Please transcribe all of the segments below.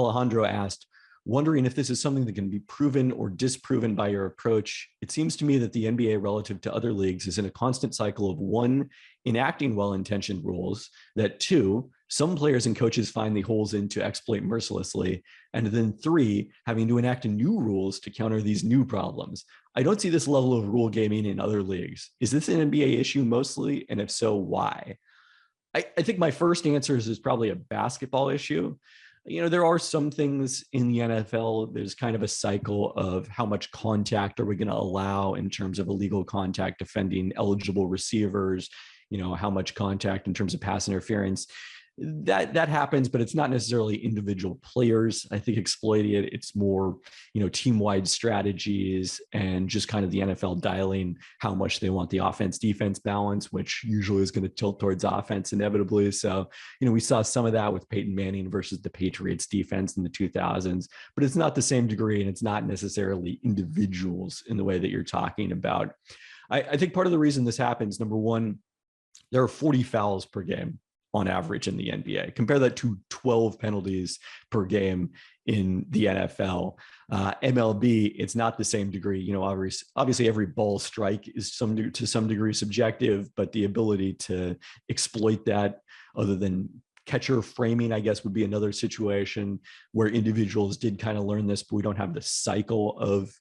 Alejandro asked, wondering if this is something that can be proven or disproven by your approach. It seems to me that the NBA, relative to other leagues, is in a constant cycle of one, enacting well-intentioned rules, that two, some players and coaches find the holes in to exploit mercilessly, and then three, having to enact new rules to counter these new problems. I don't see this level of rule gaming in other leagues. Is this an NBA issue mostly? And if so, why? I think my first answer is probably a basketball issue. There are some things in the NFL. There's kind of a cycle of how much contact are we going to allow in terms of illegal contact defending eligible receivers, how much contact in terms of pass interference. That happens, but it's not necessarily individual players, I think, exploiting it. It's more, team-wide strategies and just kind of the NFL dialing how much they want the offense-defense balance, which usually is going to tilt towards offense inevitably. So, we saw some of that with Peyton Manning versus the Patriots defense in the 2000s, but it's not the same degree, and it's not necessarily individuals in the way that you're talking about. I think part of the reason this happens, number one, there are 40 fouls per game on average in the NBA. Compare that to 12 penalties per game in the NFL. MLB, it's not the same degree. Obviously every ball strike is to some degree subjective, but the ability to exploit that, other than catcher framing, I guess, would be another situation where individuals did kind of learn this, but we don't have the cycle of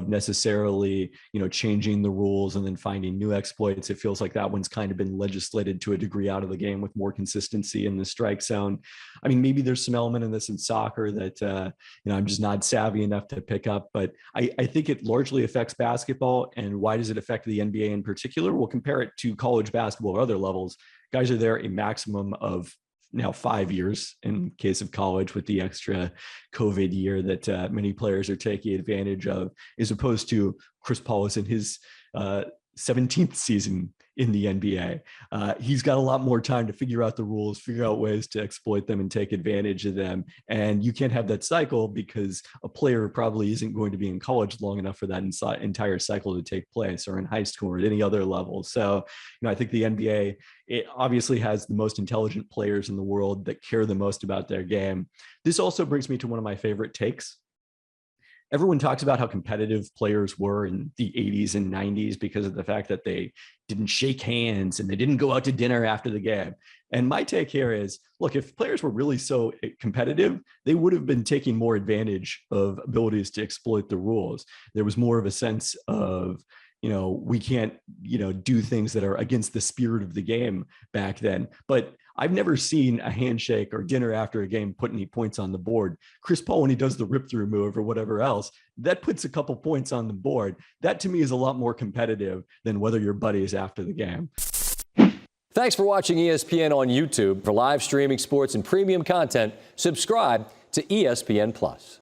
necessarily, changing the rules and then finding new exploits. It feels like that one's kind of been legislated to a degree out of the game with more consistency in the strike zone. I mean, maybe there's some element in this in soccer that, I'm just not savvy enough to pick up, but I think it largely affects basketball. And why does it affect the NBA in particular? We'll compare it to college basketball or other levels. Guys are there a maximum of now 5 years in case of college, with the extra COVID year that many players are taking advantage of, as opposed to Chris Paul is in his 17th season in the NBA. He's got a lot more time to figure out the rules, figure out ways to exploit them and take advantage of them. And you can't have that cycle because a player probably isn't going to be in college long enough for that entire cycle to take place, or in high school or at any other level. So, I think the NBA, it obviously has the most intelligent players in the world that care the most about their game. This also brings me to one of my favorite takes. Everyone talks about how competitive players were in the 80s and 90s because of the fact that they didn't shake hands and they didn't go out to dinner after the game. And my take here is, look, if players were really so competitive, they would have been taking more advantage of abilities to exploit the rules. There was more of a sense of, we can't, do things that are against the spirit of the game back then. But I've never seen a handshake or dinner after a game put any points on the board. Chris Paul, when he does the rip through move or whatever else, that puts a couple points on the board. That to me is a lot more competitive than whether you're buddies after the game. Thanks for watching ESPN on YouTube. For live streaming sports and premium content, subscribe to ESPN Plus.